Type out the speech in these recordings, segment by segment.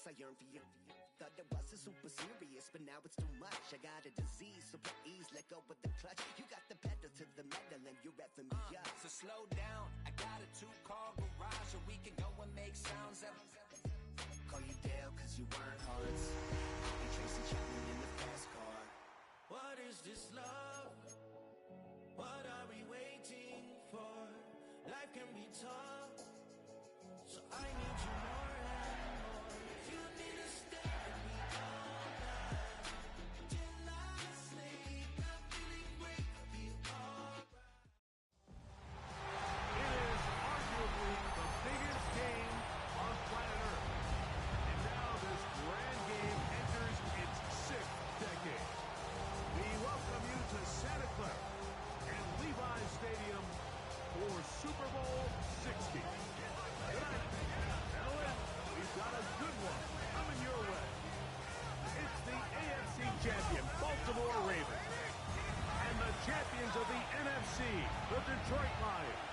I yearn for you. Thought it wasn't super serious, but now it's too much. I got a disease, so please let go with the clutch. You got the pedal to the metal and you're revving me up. So slow down, I got a 2-car garage, and we can go and make sounds of. Call you Dale, cause you weren't hearts. You Tracy Chapman in the fast car. What is this love? What are we waiting for? Life can be tough, so I need you more and more. You need to stay with me all night till I sleep. I'm feeling great, I'll be alright. It is arguably the biggest game on planet Earth. And now this grand game enters its 6th decade. We welcome you to Santa Clara and Levi's Stadium for Super Bowl 60. Tonight, gentlemen, we've got a good one coming your way. It's the AFC champion Baltimore Ravens and the champions of the NFC, the Detroit Lions.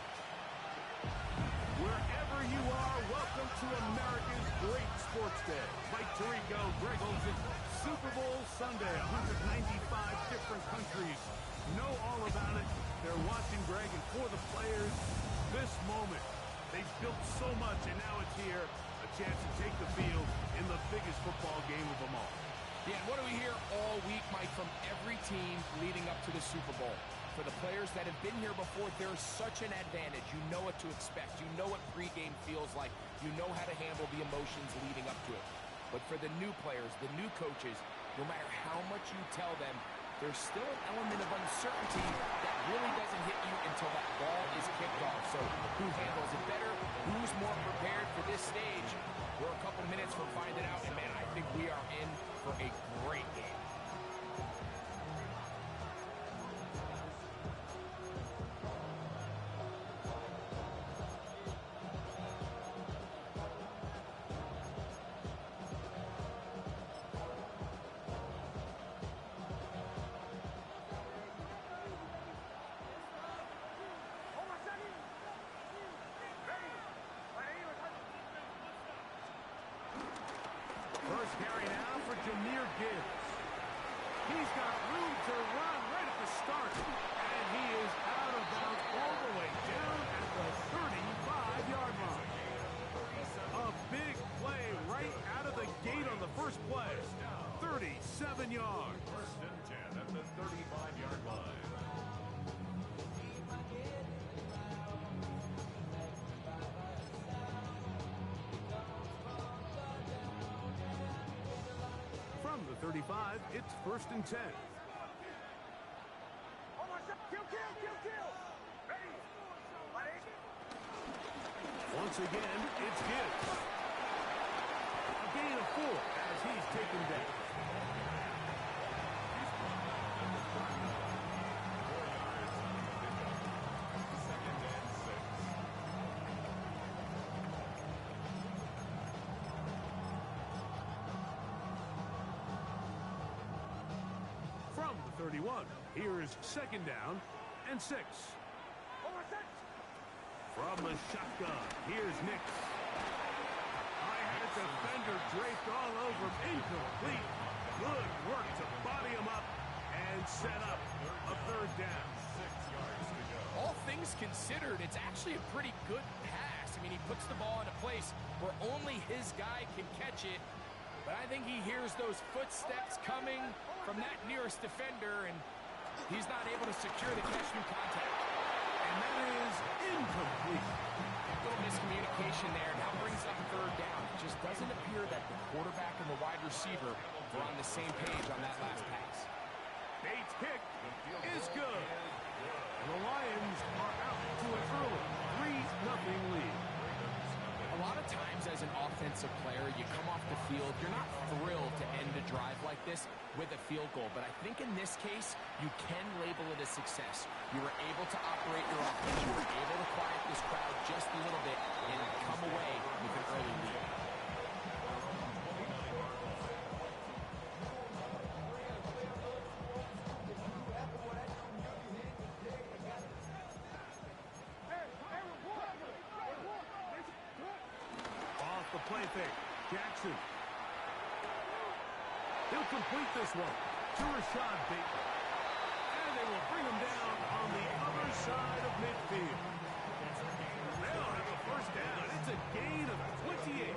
Wherever you are, welcome to America's great sports day. Mike Tirico, Greg Olsen, Super Bowl Sunday. 195 different countries know all about it. They're watching, Greg, and for the players, this moment, they've built so much, and now it's here, a chance to take the field in the biggest football game of them all. Yeah, and what do we hear all week, Mike, from every team leading up to the Super Bowl? For the players that have been here before, there's such an advantage. You know what to expect. You know what pregame feels like. You know how to handle the emotions leading up to it. But for the new players, the new coaches, no matter how much you tell them, there's still an element of uncertainty that really doesn't hit you until that ball is kicked off. So who handles it better? Who's more prepared for this stage? We're a couple minutes from finding out, and man, I think we are in for a great game. First carry now for Jahmyr Gibbs. He's got room to run right at the start. And he is out of bounds all the way down at the 35-yard line. A big play right out of the gate on the first play. 37 yards. First and 10 at the 35-yard line. From the 35, it's first and 10. Once again, it's Gibbs. A gain of 4 as he's taken down. From the 31, here's second down and 6. From the shotgun, here's Nix. I had a defender draped all over him. Incomplete. Good work to body him up and set up a third down. 6 yards to go. All things considered, it's actually a pretty good pass. I mean, he puts the ball in a place where only his guy can catch it. But I think he hears those footsteps coming from that nearest defender, and he's not able to secure the catch through contact. And that is incomplete. A little miscommunication there. Now brings up third down. It just doesn't appear that the quarterback and the wide receiver were on the same page on that last pass. Bates' kick is good. And the Lions are out to an early 3-0 lead. A lot of times as an offensive player, you come off the field, you're not thrilled to end a drive like this with a field goal. But I think in this case, you can label it a success. You were able to operate your offense. You were able to quiet this crowd just a little bit and come away with an early lead. Off the play fake, Jackson. He'll complete this one to Rashad Bateman. And they will bring him down on the other side of midfield. They'll have a first down. It's a gain of 28.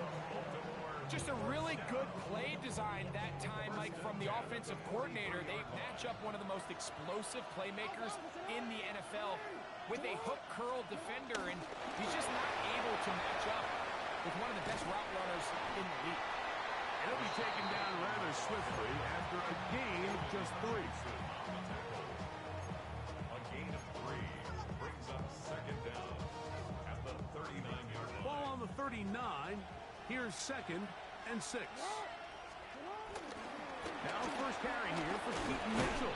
Just a really good play design that time, Mike, from the offensive coordinator. They match up one of the most explosive playmakers in the NFL with a hook curl defender, and he's just not able to match up with one of the best route runners in the league. He'll be taken down rather swiftly after a gain of just 3. A gain of 3 brings up second down at the 39-yard line. Ball on the 39. Here's 2nd and 6. Now first carry here for Keaton Mitchell.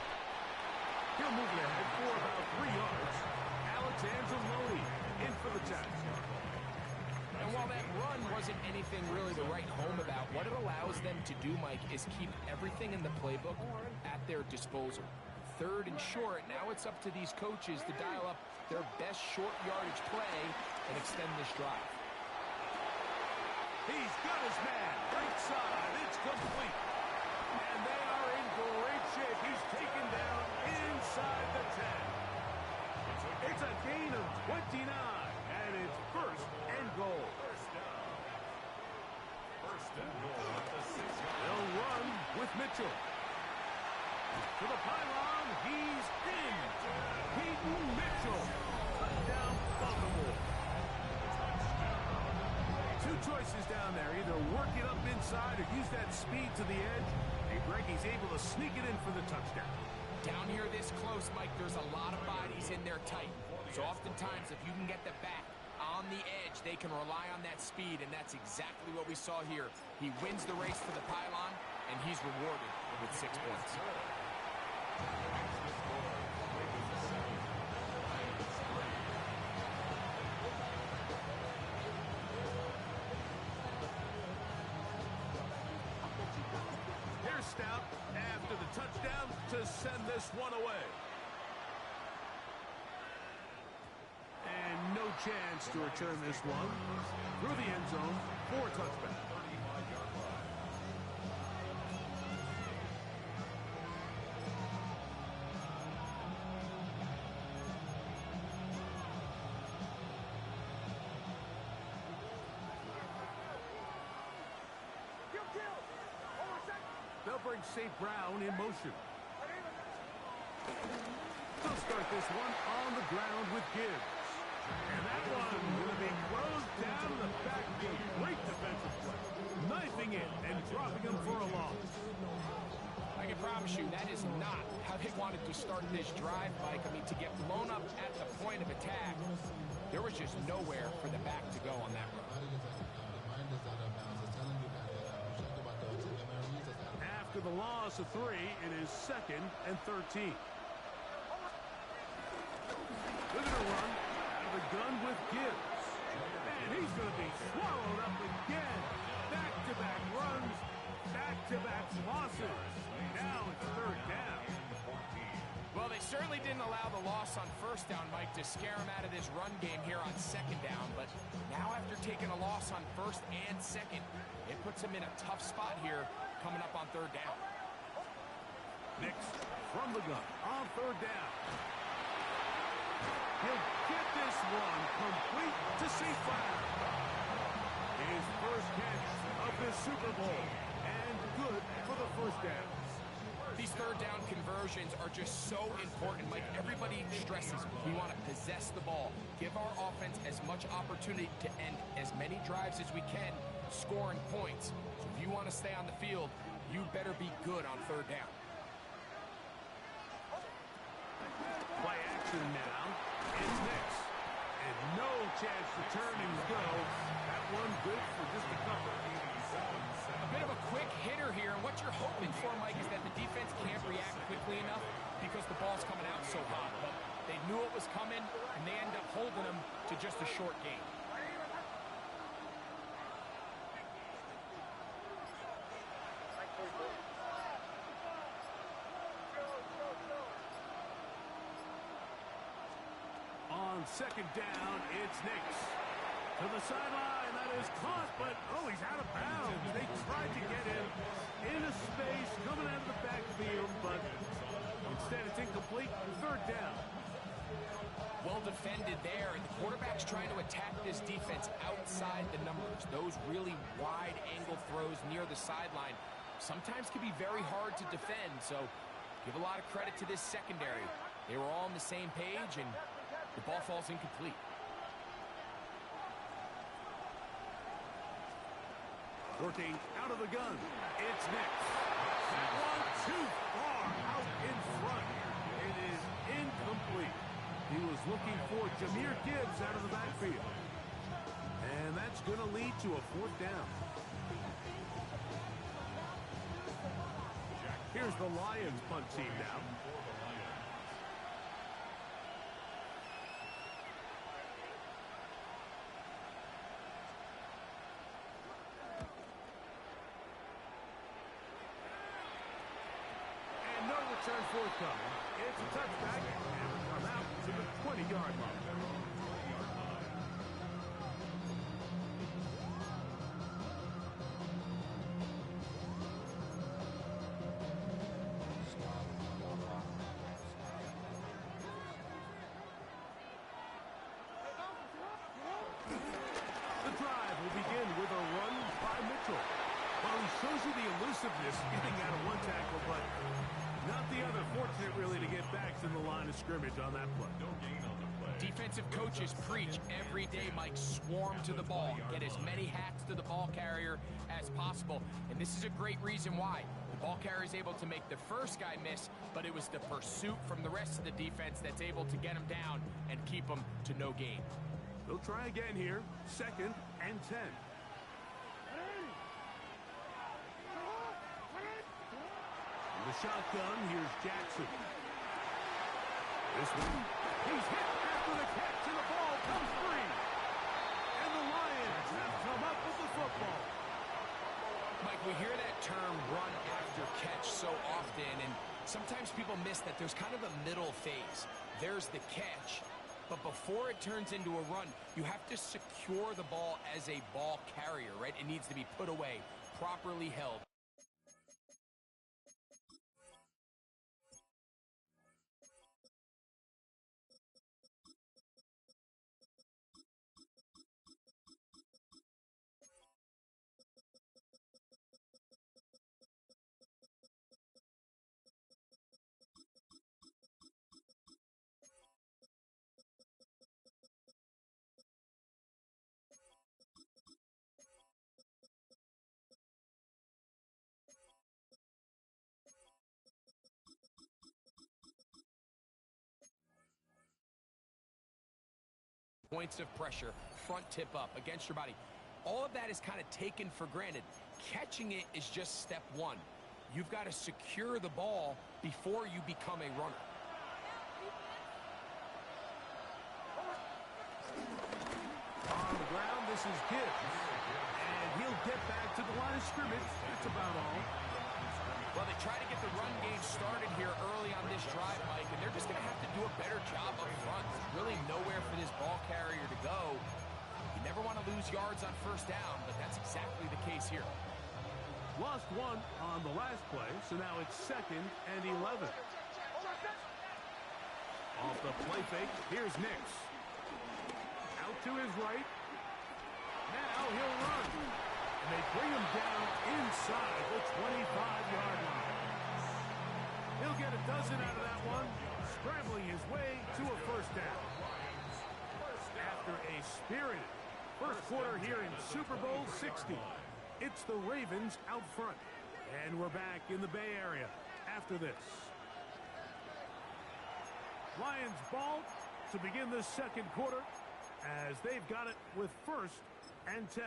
He'll move it ahead for about 3 yards. Alex Anzalone in for the tackle. And while that run wasn't anything really to write home about, what it allows them to do, Mike, is keep everything in the playbook at their disposal. 3rd and short, now it's up to these coaches to dial up their best short yardage play and extend this drive. He's got his man. Right side. It's complete. And they are in great shape. He's taken down inside the 10. It's a gain of 29. And it's 1st and goal. First and goal at the 6-yard line. They'll run with Mitchell. To the pylon. He's in. Keaton Mitchell. Touchdown Baltimore. 2 choices down there. Either work it up inside or use that speed to the edge. He's able to sneak it in for the touchdown. Down here this close, Mike, there's a lot of bodies in there tight. So oftentimes, if you can get the back on the edge, they can rely on that speed, and that's exactly what we saw here. He wins the race to the pylon, and he's rewarded with 6 points. Here's Stout after the touchdown to send this one away. And no chance to return this one through the end zone for a touchback. They'll bring St. Brown in motion. They'll start this one on the ground with Gibbs. And that one will be closed down in the backfield. Great defensive play. Knifing it and dropping him for a loss. I can promise you that is not how they wanted to start this drive, Mike. I mean, to get blown up at the point of attack, there was just nowhere for the back to go on that run. After the loss of 3, it is 2nd and 13. Look at a run out of the gun with Gibbs. And he's going to be swallowed up again. Back-to-back runs, back-to-back losses. Now it's 3rd down. Well, they certainly didn't allow the loss on 1st down, Mike, to scare him out of this run game here on 2nd down. But now after taking a loss on 1st and 2nd, it puts him in a tough spot here coming up on 3rd down. Next, from the gun on 3rd down. He'll get this one complete to St. Brown. His first catch of the Super Bowl. And good for the 1st down. These 3rd down conversions are just so important, Mike. Everybody stresses we want to possess the ball, give our offense as much opportunity to end as many drives as we can, scoring points. So if you want to stay on the field, you better be good on 3rd down. Play action now. It's next. And no chance to turn and go. That one good for just a couple. A bit of a quick hitter here, and what you're hoping for, Mike, is that the defense can't react quickly enough because the ball's coming out so hot. But they knew it was coming, and they end up holding them to just a short gain. On 2nd down, it's Nix. To the sideline, that is caught, but, oh, he's out of bounds. They tried to get him in a space coming out of the backfield, but instead it's incomplete. Third down. Well defended there, and the quarterback's trying to attack this defense outside the numbers. Those really wide angle throws near the sideline sometimes can be very hard to defend, so give a lot of credit to this secondary. They were all on the same page, and the ball falls incomplete. Working out of the gun. It's Nix. That one too far out in front. It is incomplete. He was looking for Jahmyr Gibbs out of the backfield. And that's going to lead to a fourth down. Here's the Lions punt team now. Return forthcoming. It's a touchback, and we come out to the 20-yard line. The drive will begin with a run by Mitchell. Well, he shows you the elusiveness getting out of one tackle, but not the other. Fortunate, really, to get back to the line of scrimmage on that play. No gain on the play. Defensive coaches preach every day, Mike, swarm to the ball. Get as many hacks to the ball carrier as possible. And this is a great reason why. The ball carrier is able to make the first guy miss, but it was the pursuit from the rest of the defense that's able to get him down and keep him to no gain. They'll try again here. 2nd and 10. The shotgun, here's Jackson. This one, he's hit after the catch, and the ball comes free. And the Lions have come up with the football. Mike, we hear that term run after catch so often, and sometimes people miss that there's kind of a middle phase. There's the catch, but before it turns into a run, you have to secure the ball as a ball carrier, right? It needs to be put away, properly held. Points of pressure, front tip up against your body. All of that is kind of taken for granted. Catching it is just step one. You've got to secure the ball before you become a runner. On the ground, this is Gibbs. And he'll get back to the line of scrimmage. That's about all. Well, they try to get the run game started here early on this drive, Mike, and they're just going to have to do a better job up front. There's really nowhere for this ball carrier to go. You never want to lose yards on first down, but that's exactly the case here. Lost one on the last play, so now it's 2nd and 11. Off the play fake, here's Nix. Out to his right. Now he'll run. And they bring him down inside the 25-yard line. He'll get a dozen out of that one, scrambling his way to a first down. After a spirited first quarter here in Super Bowl 60, it's the Ravens out front. And we're back in the Bay Area after this. Lions ball to begin the second quarter as they've got it with 1st and 10.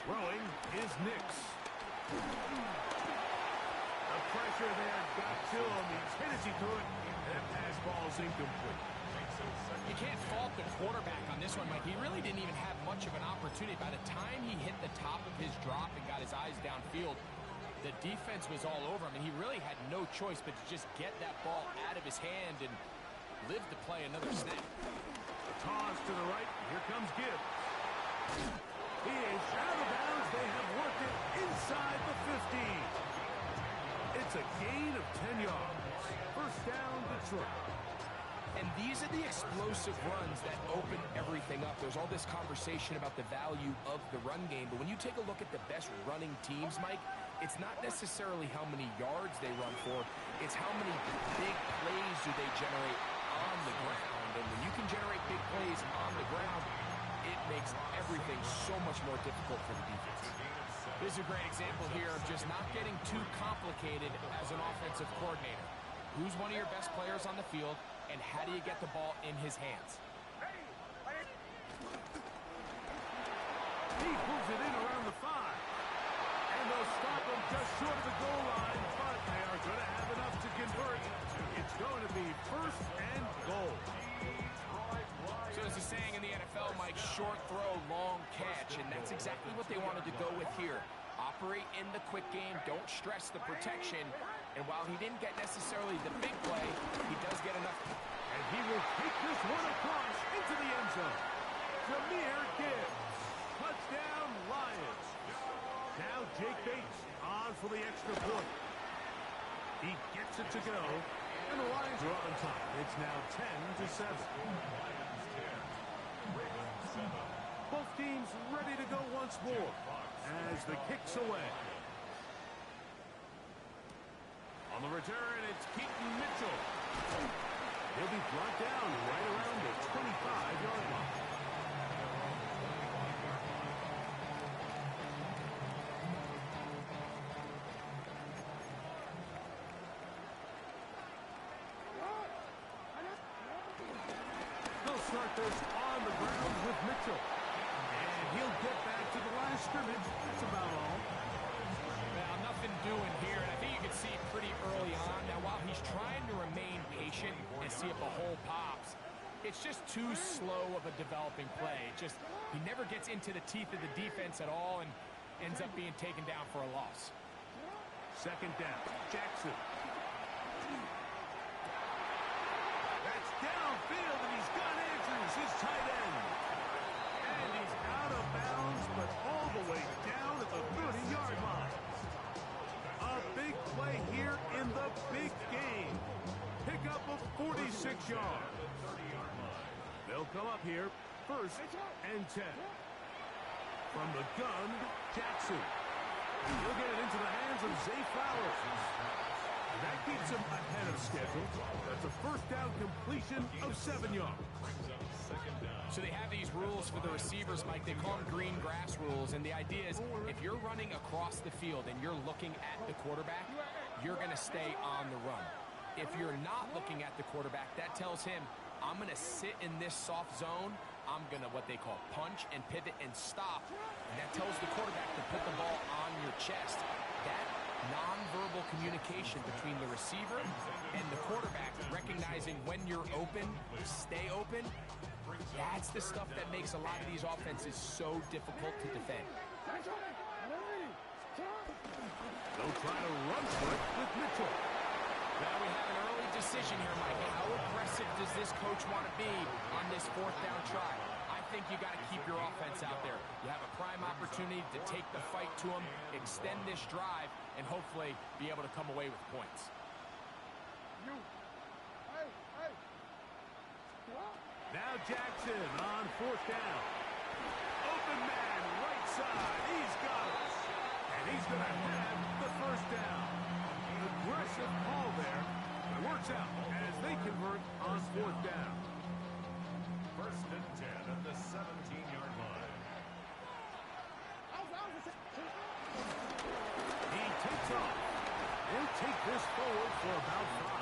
Throwing is Nix. The pressure there got to him. He's hit as he threw it. That pass ball is incomplete. You can't fault the quarterback on this one, Mike. He really didn't even have much of an opportunity. By the time he hit the top of his drop and got his eyes downfield, the defense was all over him, and he really had no choice but to just get that ball out of his hand and live to play another snap. A toss to the right. Here comes Gibbs. He is out of bounds. They have worked it inside the 15. It's a gain of 10 yards. First down, Detroit. And these are the explosive runs that open everything up. There's all this conversation about the value of the run game, but when you take a look at the best running teams, Mike, it's not necessarily how many yards they run for, it's how many big plays do they generate on the ground. And when you can generate big plays on the ground, it makes everything so much more difficult for the defense. This is a great example here of just not getting too complicated as an offensive coordinator. Who's one of your best players on the field, and how do you get the ball in his hands? He pulls it in around the 5. And they'll stop him just short of the goal line, but they are going to have enough to convert. It's going to be first and goal. So there's a saying in the NFL, Mike, short throw, long catch, and that's exactly what they wanted to go with here. Operate in the quick game, don't stress the protection, and while he didn't get necessarily the big play, he does get enough. And he will take this one across into the end zone. Jahmyr Gibbs. Touchdown, Lions. Now Jake Bates on for the extra point. He gets it to go, and the Lions are on top. It's now 10-7. Both teams ready to go once more as the kick's away. On the return, it's Keaton Mitchell. He'll be brought down right around the 25-yard line. They'll start this on the ground with Mitchell. And he'll get back to the line of scrimmage. That's about all. Now, nothing doing here, and I think you can see pretty early on. Now, while he's trying to remain patient and see if a hole pops, it's just too slow of a developing play. He never gets into the teeth of the defense at all and ends up being taken down for a loss. Second down, Jackson. That's downfield, and he's got Andrews, his tight end. And he's out of bounds, but all the way down at the 30-yard line. A big play here in the big game. Pickup of 46 yards. They'll come up here, first and 10. From the gun, Jackson. He'll get it into the hands of Zay Flowers. That keeps him ahead of schedule. That's a first down completion of 7 yards. So they have these rules for the receivers, Mike. They call them green grass rules, and the idea is if you're running across the field and you're looking at the quarterback, you're going to stay on the run. If you're not looking at the quarterback, that tells him, I'm going to sit in this soft zone. I'm going to, what they call, punch and pivot and stop. And that tells the quarterback to put the ball on your chest. That nonverbal communication between the receiver and the quarterback, recognizing when you're open, stay open, that's the stuff that makes a lot of these offenses so difficult to defend. They'll try to run for it with Mitchell. Now we have an early decision here, Mike. How aggressive does this coach want to be on this fourth down try? I think you got to keep your offense out there. You have a prime opportunity to take the fight to them, extend this drive, and hopefully be able to come away with points. Now Jackson on fourth down. Open man, right side. He's got it. And he's going to have the first down. Aggressive call there. It works out as they convert on fourth down. First and 10 at the 17-yard line. He takes off. He'll take this forward for about 5.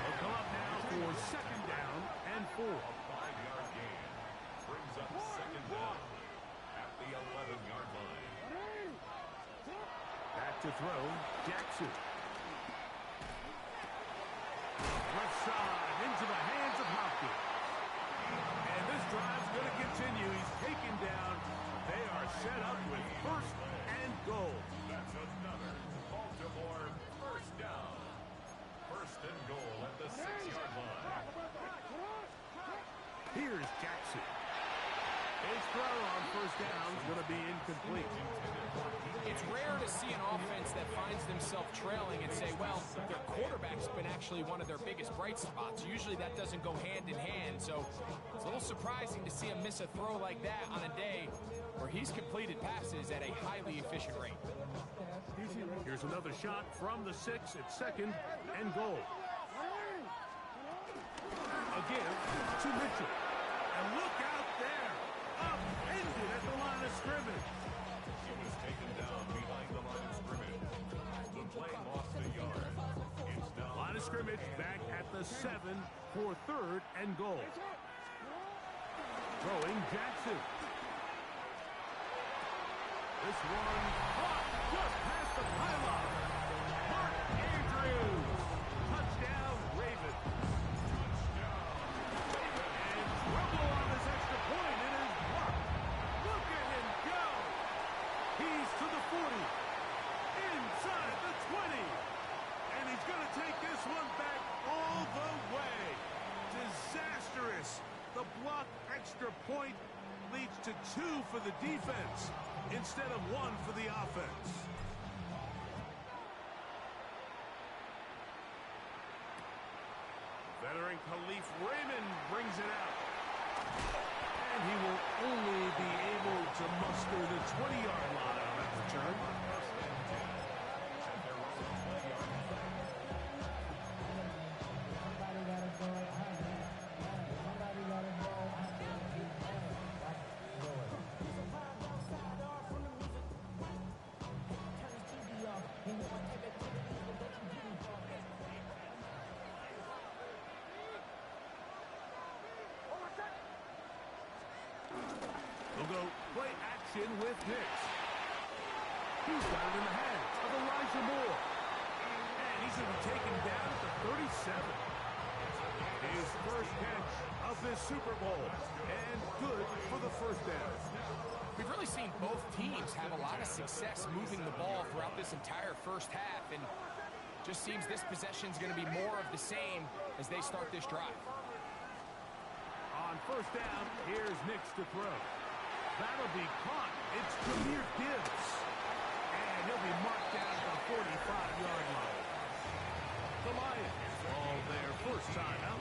They'll come up now for second down and 4. A 5-yard gain brings up second down at the 11-yard line. Back to throw, Jackson. Left side into the hands of Hopkins. Here's Jackson. His throw on first down is going to be incomplete. It's rare to see an offense that finds themselves trailing and say, well, their quarterback's been actually one of their biggest bright spots. Usually that doesn't go hand in hand, so it's a little surprising to see him miss a throw like that on a day where he's completed passes at a highly efficient rate. Here's another shot from the 6 at second and goal. Again to Mitchell. And look out there. Upended at the line of scrimmage. He was taken down behind the line of scrimmage. The play lost a yard. It's now Line of scrimmage back at the 7 for third and goal. Throwing Jackson. This one caught just past the pylon. Mark Andrews. Touchdown, Ravens. And trouble on this extra point. It is blocked. Look at him go. He's to the 40. Inside the 20. And he's going to take this one back all the way. Disastrous. The blocked extra point leads to 2 for the defense instead of 1 for the offense. Veteran Khalif Raymond brings it out. And he will only be able to muster the 20-yard line on that return. They'll go play action with Nix. He's got it in the hands of Elijah Moore. And he's going to be taken down at the 37. His first catch of this Super Bowl. And good for the first down. We've really seen both teams have a lot of success moving the ball throughout this entire first half, and just seems this possession's going to be more of the same as they start this drive. On first down, here's Nix to throw. That'll be caught. It's Jahmyr Gibbs. And he'll be marked down at the 45-yard line. The Lions all their first time out.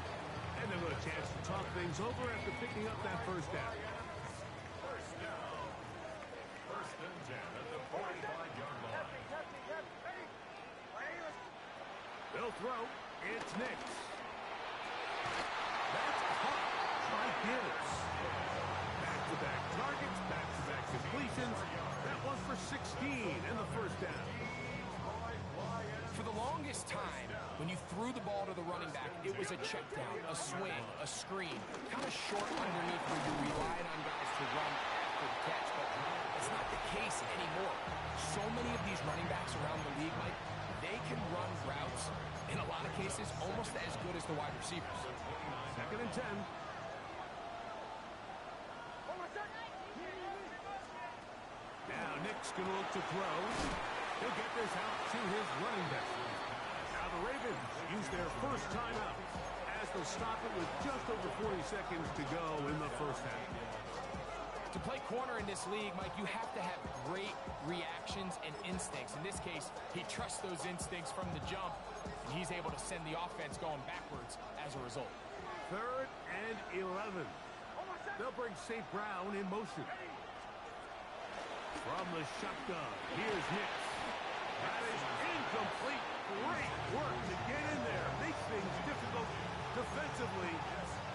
And they'll get a chance to talk things over after picking up that first down. first down. First and 10 at the 45-yard line. They'll throw. It's Nix. That's caught by Gibbs. Back-to-back targets, back-to-back completions. That one for 16 and the first down. For the longest time, when you threw the ball to the running back, it was a check down, a swing, a screen, kind of short underneath where you relied on guys to run after the catch, but that's not the case anymore. So many of these running backs around the league, Mike, they can run routes, in a lot of cases, almost as good as the wide receivers. Second and 10. Now Nick's going to look to throw. He'll get this out to his running back. Now the Ravens use their first timeout as they'll stop it with just over 40 seconds to go in the first half. To play corner in this league, Mike, you have to have great reactions and instincts. In this case, he trusts those instincts from the jump, and he's able to send the offense going backwards as a result. Third and 11. They'll bring St. Brown in motion. From the shotgun, here's Nix. That is incomplete. Great work to get in there. Makes things difficult defensively,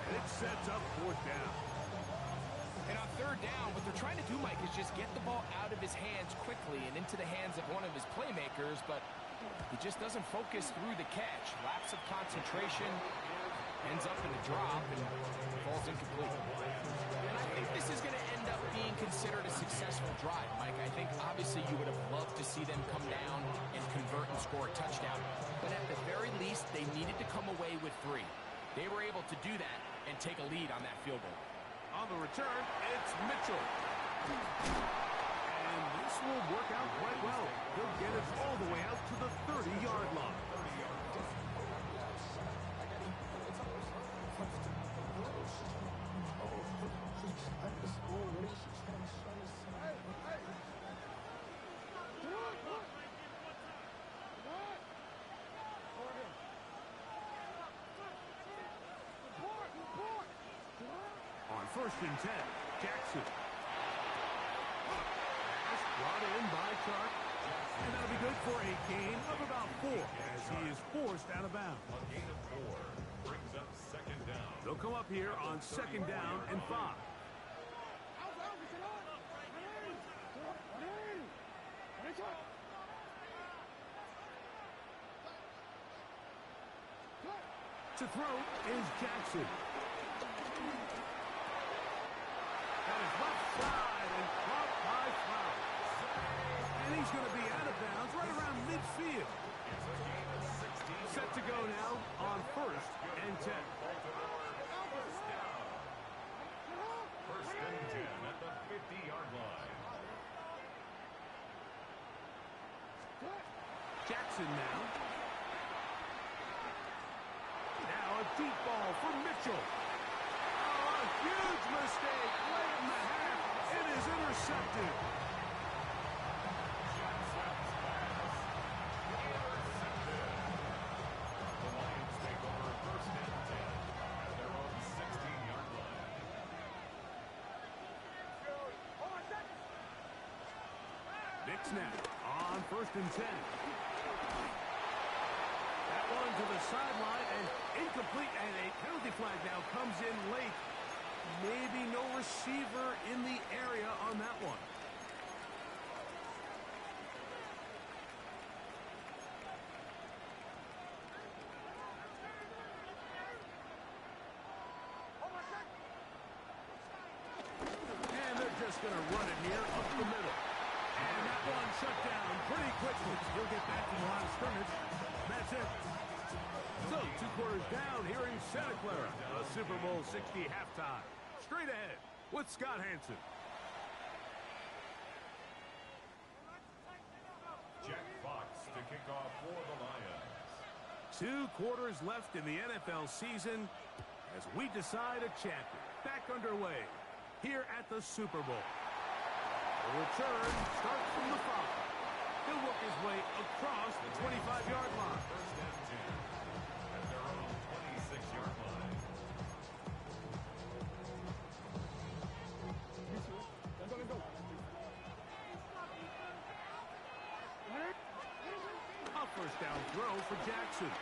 and it sets up fourth down. And on third down, what they're trying to do, Mike, is just get the ball out of his hands quickly and into the hands of one of his playmakers, but he just doesn't focus through the catch. Lapse of concentration, ends up in a drop, and falls incomplete. And I think this is going to end up being considered a successful drive, Mike. I think, obviously, you would have loved to see them come down and convert and score a touchdown. But at the very least, they needed to come away with 3. They were able to do that and take a lead on that field goal. On the return, it's Mitchell. And this will work out quite well. He'll get it all the way out to the 30-yard line. first and 10. Jackson. Pass brought in by Chark. And that'll be good for a gain of about 4 as he is forced out of bounds. A gain of 4 brings up second down. They'll come up here on second down and 5. To throw is Jackson. That is left side and caught by Flowers. And he's going to be out of bounds right around midfield. It's a gain of 16. Set to go now on first and 10. First down. First and 10 at the 50-yard line. Jackson now. Now a deep ball for Mitchell. Oh, a huge mistake late in the half. It is intercepted. The Lions take over first and 10 at their own 16-yard line. Nick snap on first and 10. That one to the sideline and incomplete, and a penalty flag now comes in late. Maybe no receiver in the area on that one. And they're just going to run it here up the middle. And that one shut down pretty quickly. He'll get back to the line of scrimmage. That's it. So, 2 quarters down here in Santa Clara. A Super Bowl 60 halftime. Straight ahead with Scott Hanson. Jack Fox to kick off for the Lions. 2 quarters left in the NFL season as we decide a champion. Back underway here at the Super Bowl. The return starts from the 5. He'll work his way across the 25-yard line. First and 10 at their own 26-yard line. A first down throw for Jackson.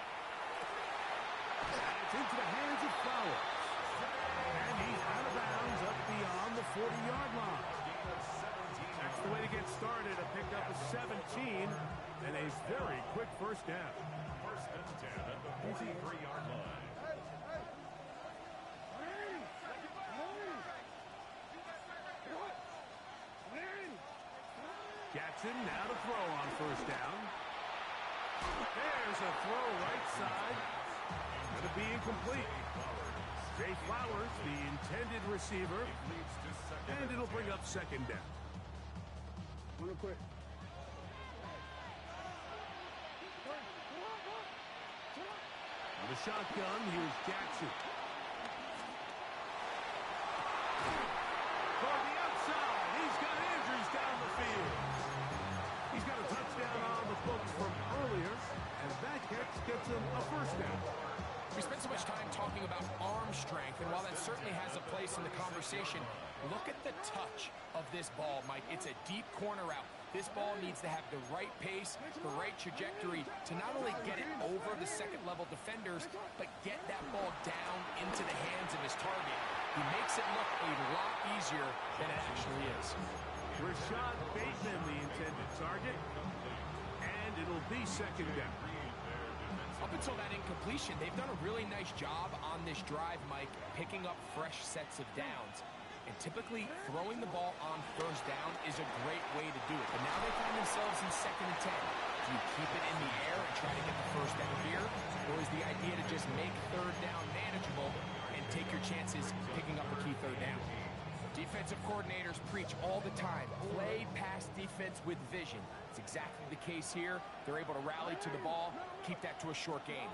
It's into the hands of Flowers. And he's out of bounds up beyond the 40-yard line. That's the way to get started. A pickup of 17 and a very quick first down. First and 10 at the 43-yard line. Jackson now to throw on first down. There's a throw right side. Going to be incomplete. Zay Flowers, the intended receiver. Leads to second And it'll bring up second down. Real quick. The shotgun, here's Jackson. For the outside, he's got Andrews down the field. He's got a touchdown on the books from earlier, and that catch gets him a first down. We spent so much time talking about arm strength, and while that certainly has a place in the conversation, look at the touch of this ball, Mike. It's a deep corner route. This ball needs to have the right pace, the right trajectory to not only get it over the second-level defenders, but get that ball down into the hands of his target. He makes it look a lot easier than it actually is. Rashad Bateman, the intended target, and it'll be second down. Up until that incompletion, they've done a really nice job on this drive, Mike, picking up fresh sets of downs. And typically, throwing the ball on first down is a great way to do it. But now they find themselves in second and 10. Do you keep it in the air and try to get the first down here? Or is the idea to just make third down manageable and take your chances picking up a key third down? Defensive coordinators preach all the time, play pass defense with vision. It's exactly the case here. They're able to rally to the ball, keep that to a short game.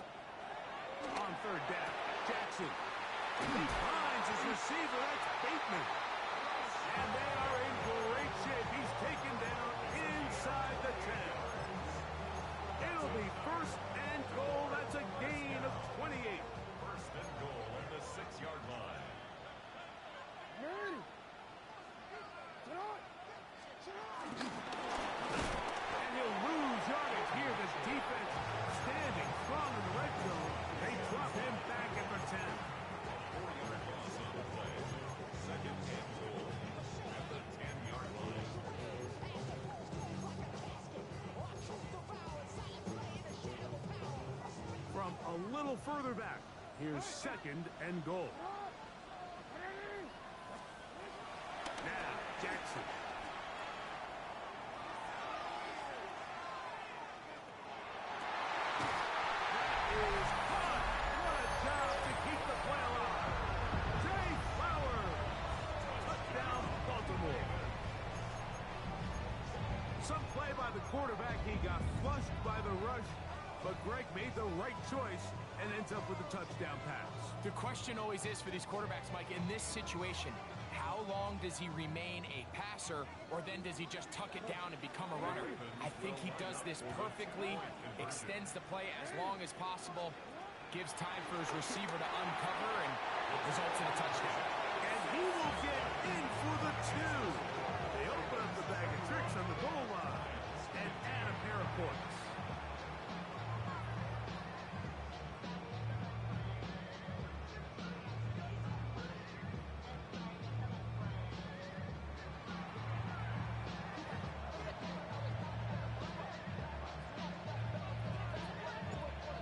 On third down, Jackson. He finds his receiver, that's Bateman. And they are in great shape. He's taken down inside the 10. It'll be first and goal. That's a gain of 28. First and goal at the 6-yard line. a little further back. Here's 2nd and goal. Now, Jackson. That is caught. What a job to keep the play alive. Zay Flowers. Touchdown, Baltimore. Some play by the quarterback. He got flushed by the rush, but Greg made the right choice and ends up with a touchdown pass. The question always is for these quarterbacks, Mike, in this situation, how long does he remain a passer, or then does he just tuck it down and become a runner? I think he does this perfectly, extends the play as long as possible, gives time for his receiver to uncover, and it results in a touchdown. And he will get in for the 2. They open up the bag of tricks on the goal line and add a pair of points.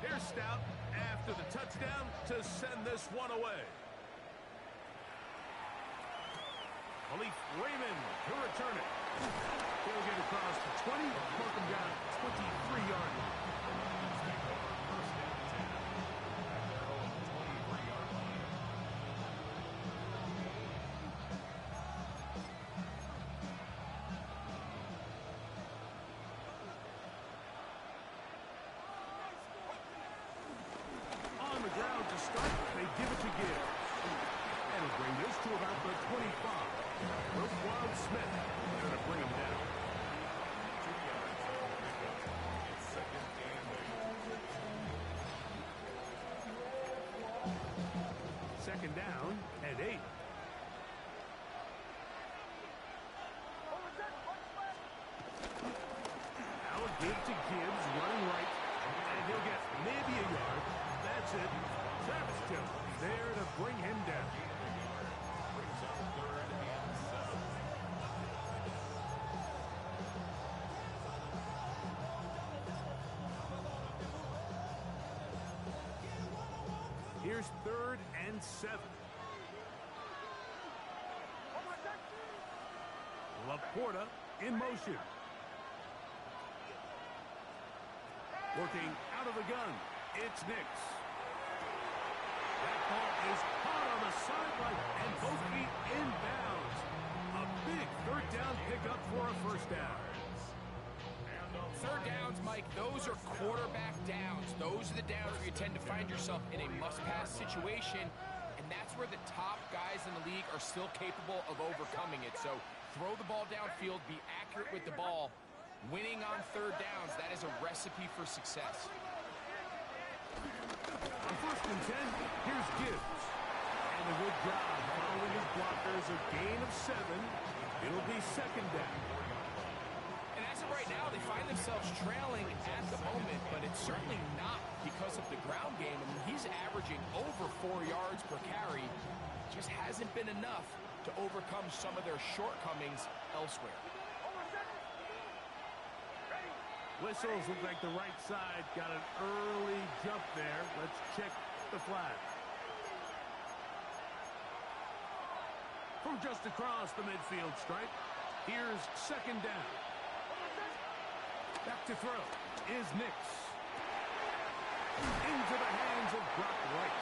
Here's Stout after the touchdown to send this one away. Khalif Raymond to return it. He'll get across the 20, mark him down at 23-yard line. On the ground to start, they give it to Gibbs. That'll bring this to about the 25. Roquan Smith going to bring him down. 2 yards on the pickup. It's 2nd and 8. Second down and 8. Now a give to Gibbs, running right, and he'll get maybe a yard. That's it. Travis Jones there to bring him down. Brings up 3rd and 7. Here's 3rd and 7. Laporta in motion. Working out of the gun. It's Nix. That ball is caught on the sideline and both feet inbounds. A big 3rd down pickup for a 1st down. Third downs, Mike, those are quarterback downs. Those are the downs where you tend to find yourself in a must-pass situation, and that's where the top guys in the league are still capable of overcoming it. So throw the ball downfield, be accurate with the ball. Winning on 3rd downs, that is a recipe for success. On 1st and 10, here's Gibbs. And a good job following his blockers, a gain of 7. It'll be 2nd down. And as of right now, they find themselves trailing at the moment, but it's certainly not because of the ground game. I mean, he's averaging over 4 yards per carry. Just hasn't been enough to overcome some of their shortcomings elsewhere. Whistles look like the right side got an early jump there. Let's check the flag. From just across the midfield stripe, here's 2nd down. Back to throw is Nix. Into the hands of Brock Wright.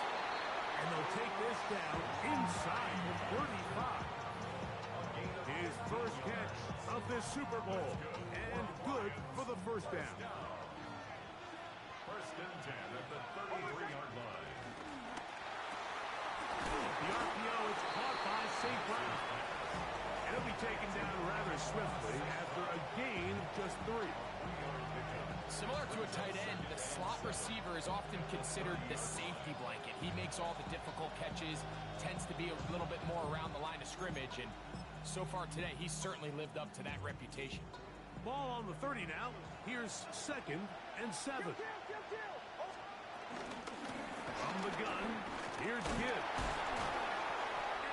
And they'll take this down inside the 35. His 1st catch of this Super Bowl. And good for the 1st down. 1st and 10 at the 33-yard line. The RPO is caught by St. Brown. And he'll be taken down rather swiftly after a gain of just 3. Similar to a tight end, the slot receiver is often considered the safety blanket. He makes all the difficult catches, tends to be a little bit more around the line of scrimmage, and so far today, he's certainly lived up to that reputation. Ball on the 30 now. Here's 2nd and 7. From the gun, here's Gibbs.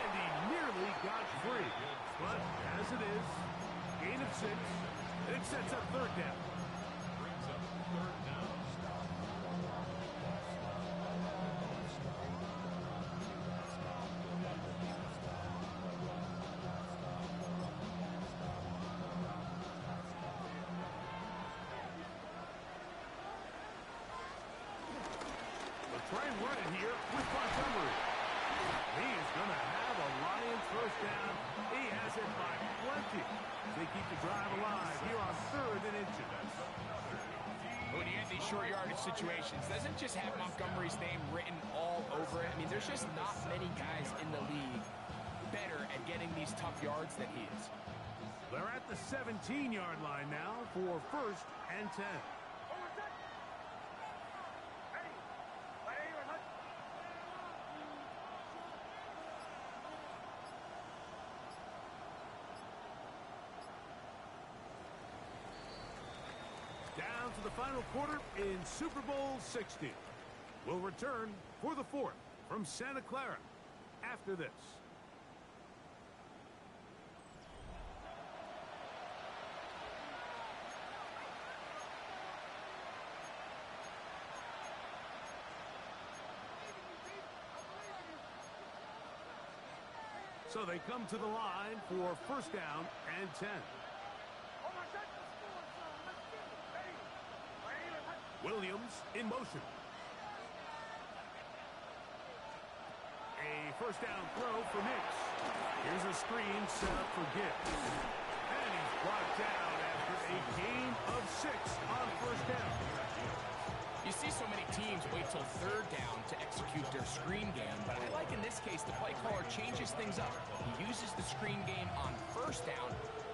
And he nearly got free. But as it is, gain of 6. It sets up 3rd down. Brings up 3rd down. try and run it here with Montgomery. He is going to have a Lions first down. He has it by plenty. They keep the drive alive here on 3rd and inches. When you get these short yardage situations, doesn't just have Montgomery's name written all over it. I mean, there's just not many guys in the league better at getting these tough yards than he is. They're at the 17-yard line now for 1st and 10. Down to the final quarter in Super Bowl 60. We'll return for the 4th from Santa Clara after this. So they come to the line for 1st down and 10. Williams in motion. A 1st down throw for Nix. Here's a screen set up for Gibbs. And he's brought down after a gain of 6 on 1st down. You see so many teams wait till 3rd down to execute their screen game, but I like in this case the play caller changes things up. He uses the screen game on 1st down,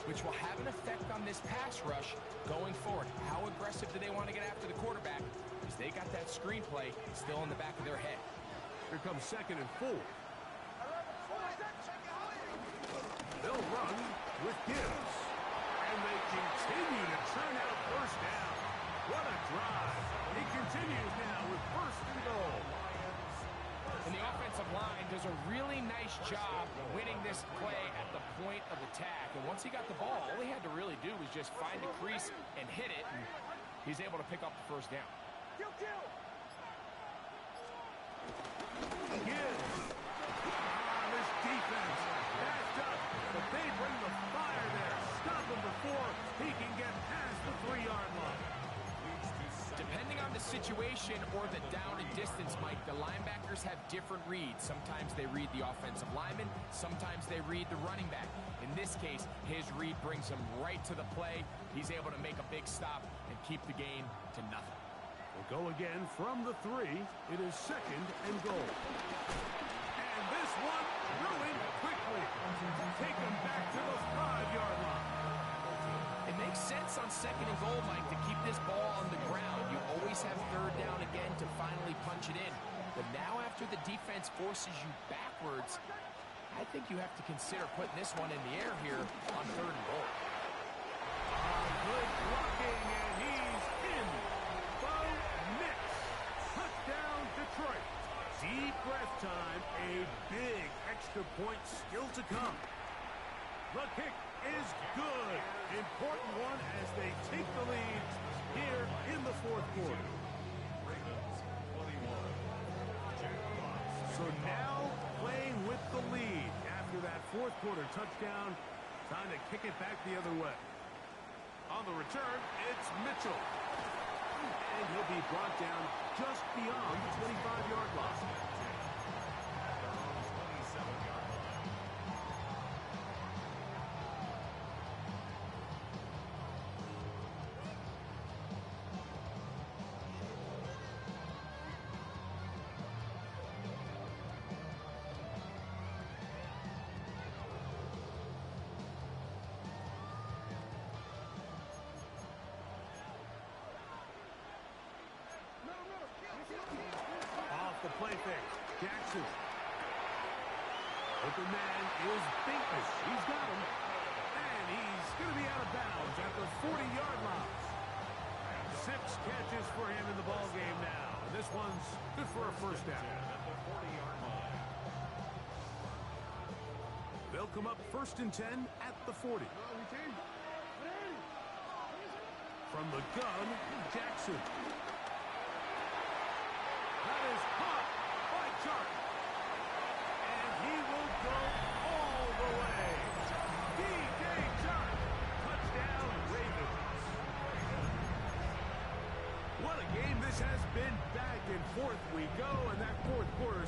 which will have an effect on this pass rush going forward. How aggressive do they want to get after the quarterback? Because they got that screen play still in the back of their head. Here comes 2nd and 4. They'll run with Gibbs. And they continue to turn out 1st down. What a drive. He continues now with 1st and goal. And the offensive line does a really nice job winning this play at the point of attack. And once he got the ball, all he had to really do was just find a crease and hit it. And he's able to pick up the 1st down. Gibbs. This defense backed up, but they bring the fire there. Stop him before he can get past the 3-yard line. Depending on the situation or the down and distance, Mike, the linebackers have different reads. Sometimes they read the offensive lineman. Sometimes they read the running back. In this case, his read brings him right to the play. He's able to make a big stop and keep the gain to nothing. We'll go again from the 3. It is 2nd and goal. And this one ruined quickly. Take him back to the 5-yard line. It makes sense on 2nd and goal, Mike, to keep this ball on the ground. You always have 3rd down again to finally punch it in. But now after the defense forces you backwards, I think you have to consider putting this one in the air here on 3rd and goal. Good blocking, and he's in. Bo Nix. Touchdown, Detroit. Deep breath time. A big extra point still to come. The kick is good. Important one as they take the lead here in the 4th quarter. So now playing with the lead after that 4th quarter touchdown. Time to kick it back the other way. On the return, it's Mitchell. And he'll be brought down just beyond the 25-yard line. The play fake. Jackson. Open man is Binkman. He's got him. And he's going to be out of bounds at the 40-yard line. 6 catches for him in the ball game now. And this one's good for a 1st down. They'll come up 1st and 10 at the 40. From the gun, Jackson. That is caught by Chark. And he will go all the way. D.J. Chark. Touchdown, Ravens. What a game this has been. Back and forth we go, and that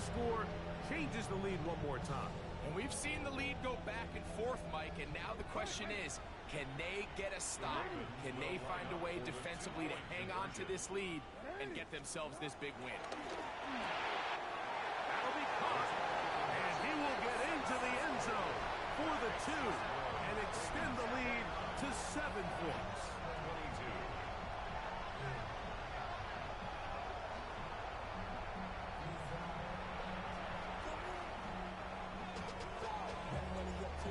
score changes the lead one more time. And we've seen the lead go back and forth, Mike, and now the question is, can they get a stop? Can they find a way defensively to hang on to this lead and get themselves this big win? That'll be caught. And he will get into the end zone for the 2 and extend the lead to 7 points.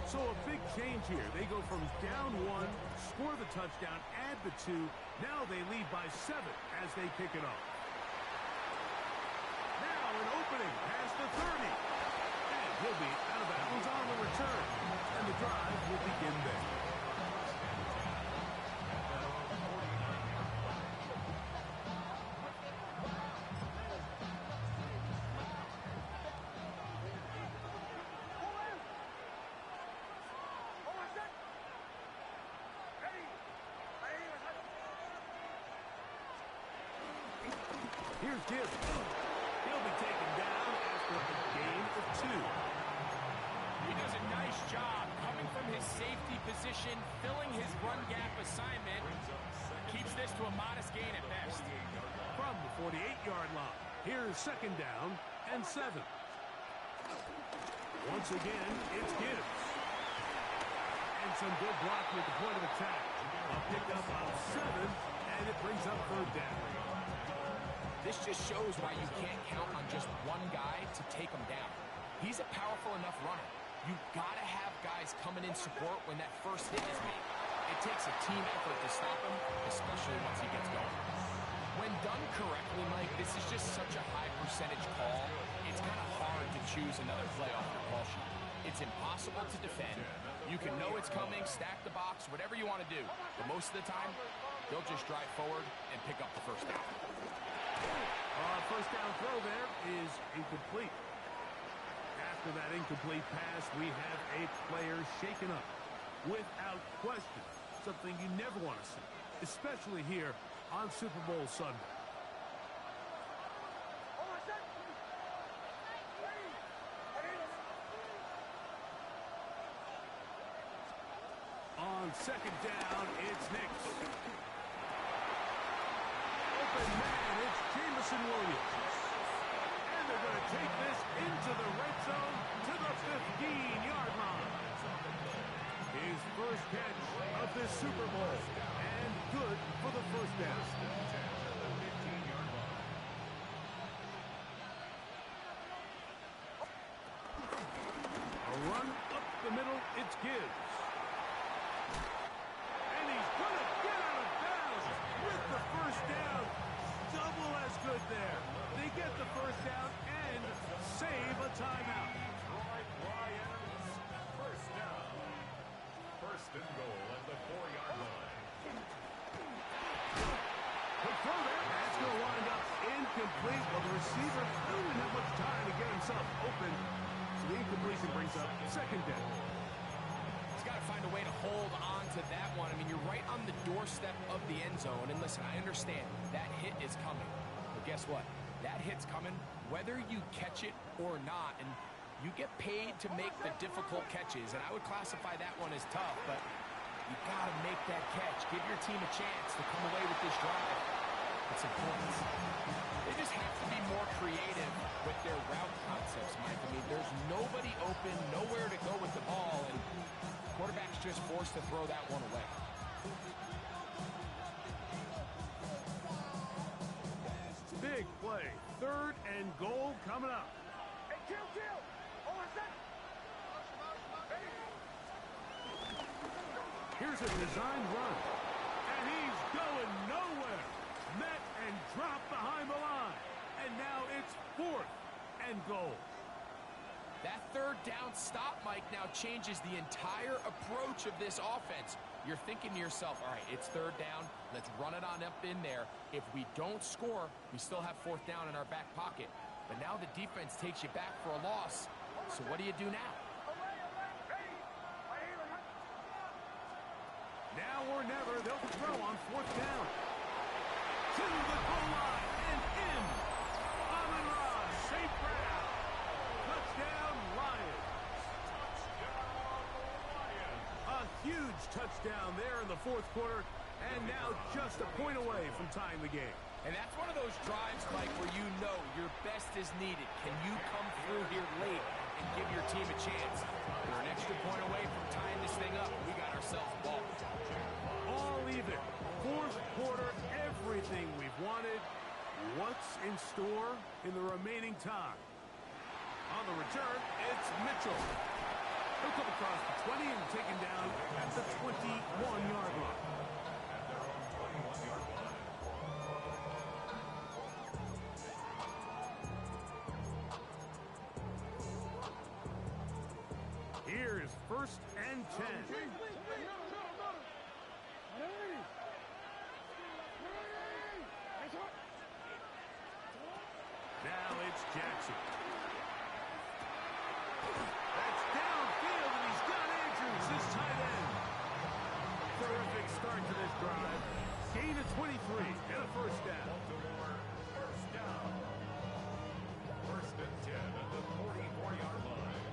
So a big change here. They go from down 1, score the touchdown, add the 2. Now they lead by 7 as they kick it off. Now an opening past the 30. And he'll be out of bounds on the return. And the drive will begin there. Here's Gibbs. He'll be taken down after a gain of 2. He does a nice job coming from his safety position, filling his run gap assignment. Keeps this to a modest gain at best. From the 48-yard line, here's 2nd down and 7. Once again, it's Gibbs. And some good blocking at the point of attack. A pickup of 7, and it brings up 3rd down. This just shows why you can't count on just one guy to take him down. He's a powerful enough runner. You've got to have guys coming in support when that first hit is made. It takes a team effort to stop him, especially once he gets going. When done correctly, Mike, this is just such a high percentage call. It's kind of hard to choose another play off your call sheet. It's impossible to defend. You can know it's coming, stack the box, whatever you want to do. But most of the time, they'll just drive forward and pick up the first down. First down throw there is incomplete. After that incomplete pass, we have a player shaken up. Without question, something you never want to see, especially here on Super Bowl Sunday. On 2nd down, it's Nix. Open man, it's Jameson Williams. And they're going to take this into the red zone to the 15-yard line. His first catch of this Super Bowl. And good for the first down. A run up the middle, it's Gibbs. And he's going to get out of bounds with the first down. Double as good there. They get the first down and save a timeout. Troy Ryans, first down. 1st and goal at the 4-yard line. Quick throw there. That's going to wind up incomplete. Well, the receiver didn't have much time to get himself open. So the incompletion brings up 2nd down. He's got to find a way to hold on to that one. I mean, you're right on the doorstep of the end zone. And listen, I understand that hit is coming. But guess what? That hit's coming whether you catch it or not. And you get paid to make the difficult catches. And I would classify that one as tough. But you got to make that catch. Give your team a chance to come away with this drive. It's important. They just have to be more creative with their route concepts, Mike. I mean, there's nobody open, nowhere to go with the ball. And quarterback's just forced to throw that one away. Big play. 3rd and goal coming up. Hey, kill! Oh, what's that? Here's a designed run. And he's going nowhere. Met and dropped behind the line. And now it's 4th and goal. That 3rd down stop, Mike, now changes the entire approach of this offense. You're thinking to yourself, all right, it's 3rd down. Let's run it on up in there. If we don't score, we still have 4th down in our back pocket. But now the defense takes you back for a loss. So what do you do now? Now or never, they'll throw on 4th down. To the goal line and in. Amon-Ra, safe grab. huge touchdown there in the fourth quarter, and now just a point away from tying the game. And that's one of those drives, Mike, where you know your best is needed. Can you come through here late and give your team a chance? We're an extra point away from tying this thing up. We got ourselves a ball. All even. Fourth quarter, everything we've wanted. What's in store in the remaining time? On the return, it's Mitchell. He'll come across the 20 and taken down at the 21-yard line. Here is 1st and 10. Now it's Jackson. That's downfield, and he's got Andrews, his tight end. Terrific start to this drive. Gain of 23 and a first down. First down. 1st and 10 at the 44-yard line.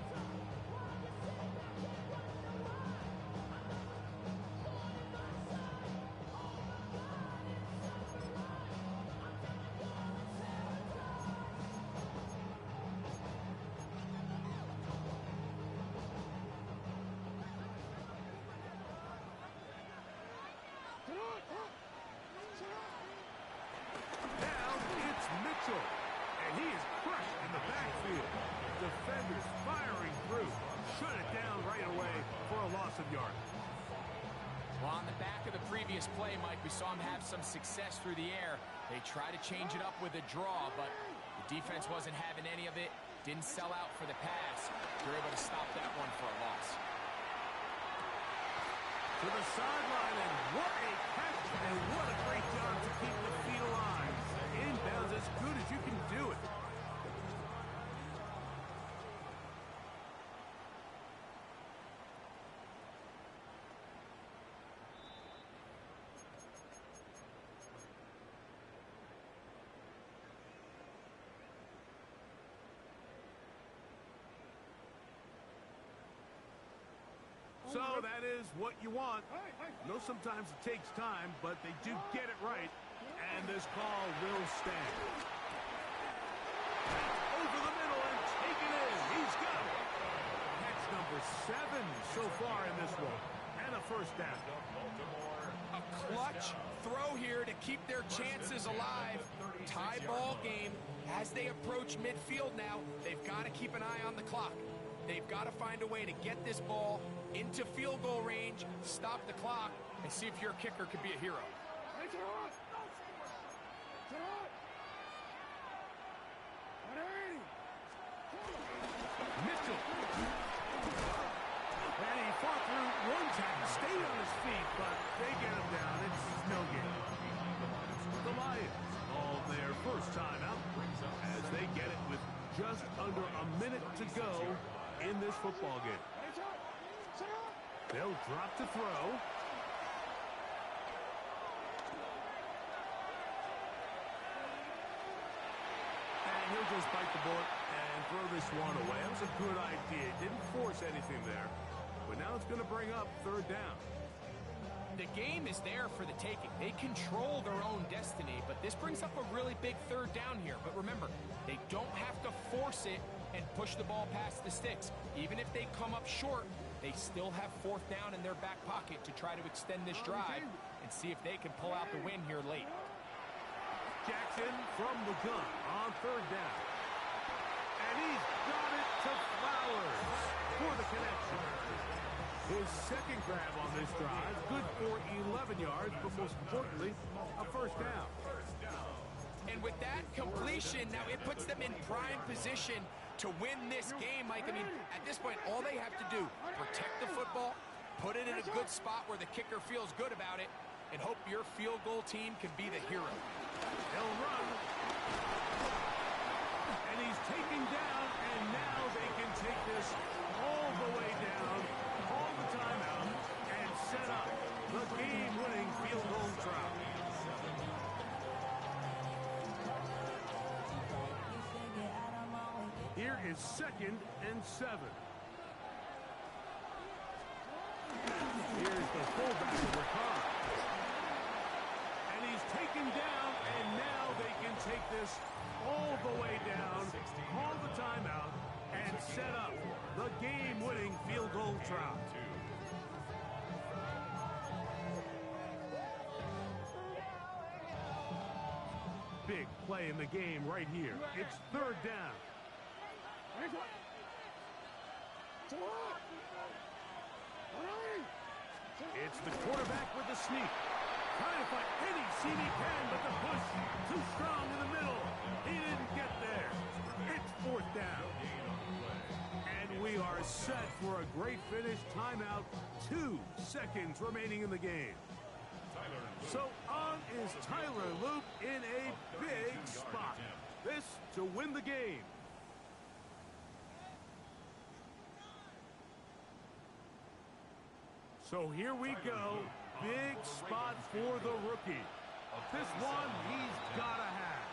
Now it's Mitchell, and he is crushed in the backfield. Defenders firing through. Shut it down right away for a loss of yardage. Well, on the back of the previous play, Mike, we saw him have some success through the air. They tried to change it up with a draw, but the defense wasn't having any of it. Didn't sell out for the pass. They're able to stop that one for a loss. To the sideline, and what a catch, and what a great job to keep the feet alive. Inbounds as good as you can do it. So that is what you want. I know sometimes it takes time, but they do get it right, and this call will stand. Over the middle and taken in. He's got it. Catch number 7 so far in this one, and a first down. A clutch throw here to keep their chances alive. Tie ball game. As they approach midfield now, they've got to keep an eye on the clock. They've got to find a way to get this ball into field goal range, stop the clock, and see if your kicker could be a hero. Mitchell. And he fought through one tackle, stayed on his feet, but they get him down. It's no game. The Lions call their first time out as they get it with just under a minute to go in this football game. They'll drop to throw. And he'll just bite the bullet and throw this one away. That was a good idea. Didn't force anything there. But now it's going to bring up 3rd down. The game is there for the taking. They control their own destiny, but this brings up a really big 3rd down here. But remember, they don't have to force it and push the ball past the sticks. Even if they come up short, they still have 4th down in their back pocket to try to extend this drive and see if they can pull out the win here late. Jackson from the gun on 3rd down. And he's got it to Flowers for the connection. His 2nd grab on this drive, good for 11 yards, but most importantly, a first down. And with that completion, now it puts them in prime position to win this game, Mike. I mean, at this point, all they have to do, protect the football, put it in a good spot where the kicker feels good about it, and hope your field goal team can be the hero. They'll run. And he's taken down, and now they can take this all the way down, call the timeout, and set up the game-winning field goal try. Here is 2nd and 7. Here's the fullback to Ricard. And he's taken down, and now they can take this all the way down, call the timeout, and set up the game-winning field goal try. Big play in the game right here. It's third down. It's the quarterback with the sneak. Trying to find any seam he can, but the push too strong in the middle. He didn't get there. It's fourth down. And we are set for a great finish. Timeout. 2 seconds remaining in the game. So on is Tyler Loop in a big spot. This to win the game. So here we go. Big spot for the rookie. This one he's got to have.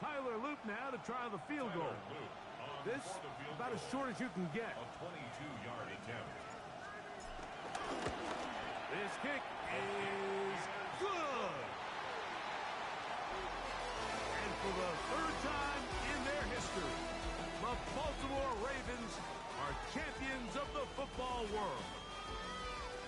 Tyler Loop now to try the field goal. This about as short as you can get. A 22-yard attempt. This kick is good. And for the third time in their history, the Baltimore Ravens are champions of the football world.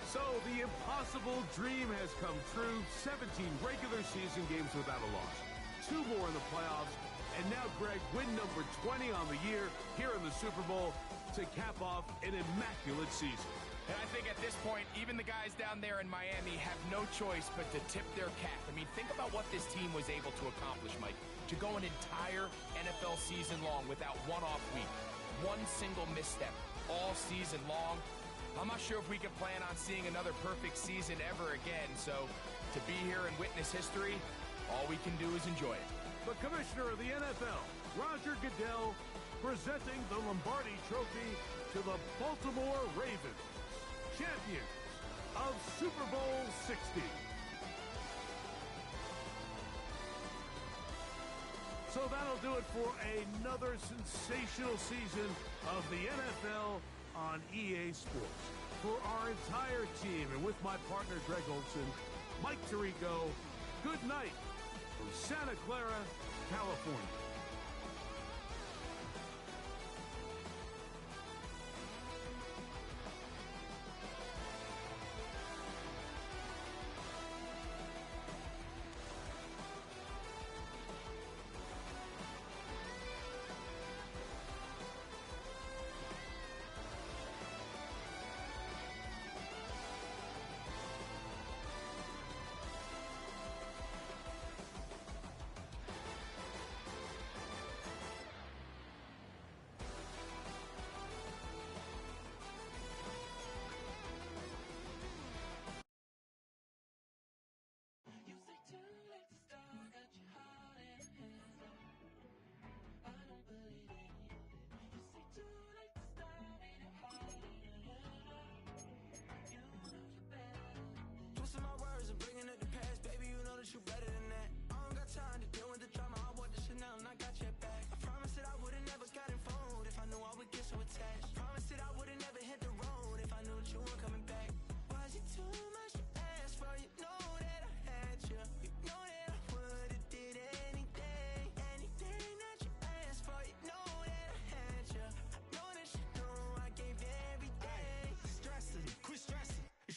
So the impossible dream has come true. 17 regular season games without a loss. 2 more in the playoffs. And now, Greg, win number 20 on the year here in the Super Bowl to cap off an immaculate season. And I think at this point, even the guys down there in Miami have no choice but to tip their cap. I mean, think about what this team was able to accomplish, Mike. To go an entire NFL season long without one off week. One single misstep all season long. I'm not sure if we can plan on seeing another perfect season ever again. So to be here and witness history, all we can do is enjoy it. The commissioner of the NFL, Roger Goodell, presenting the Lombardi Trophy to the Baltimore Ravens, champions of Super Bowl 60. So that'll do it for another sensational season of the NFL on EA Sports. For our entire team and with my partner Greg Olson, Mike Tirico, good night from Santa Clara, California.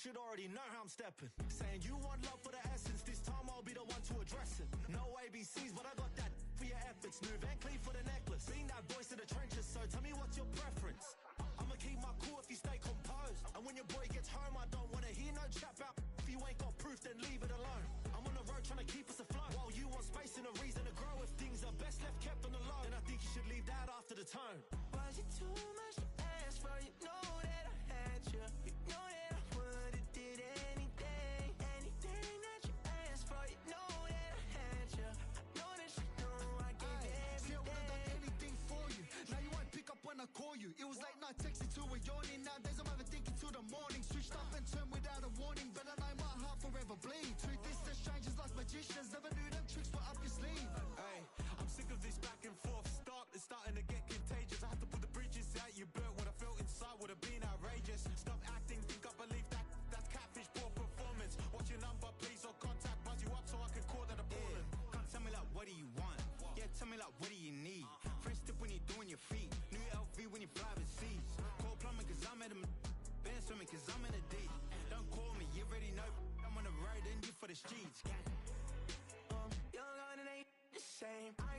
Should already know how I'm stepping. Saying you want love for the essence, this time I'll be the one to address it. No ABCs, but I got that for your efforts. New Van Cleef for the necklace. Being that voice in the trenches, so tell me what's your preference. I'ma keep my cool if you stay composed. And when your boy gets home, I don't wanna hear no chat about if you ain't got proof, then leave it alone. I'm on the road trying to keep us afloat. While you want space and a reason to grow. If things are best left kept on the low, then I think you should leave that after the tone. Was it too much to ask for? You know that I had you. You know that I would've did anything. Anything that you asked for. You know that I had you. I know that you know I gave everything. See, I would've done anything for you. Now you won't pick up when I call you. It was late night texting to a yawning. Nowadays I'm overthinking till the morning. Switched up and turned without a warning. But I know my heart forever bleed. Truth is, the strangers like magicians. Never knew them tricks were up your sleeve. same.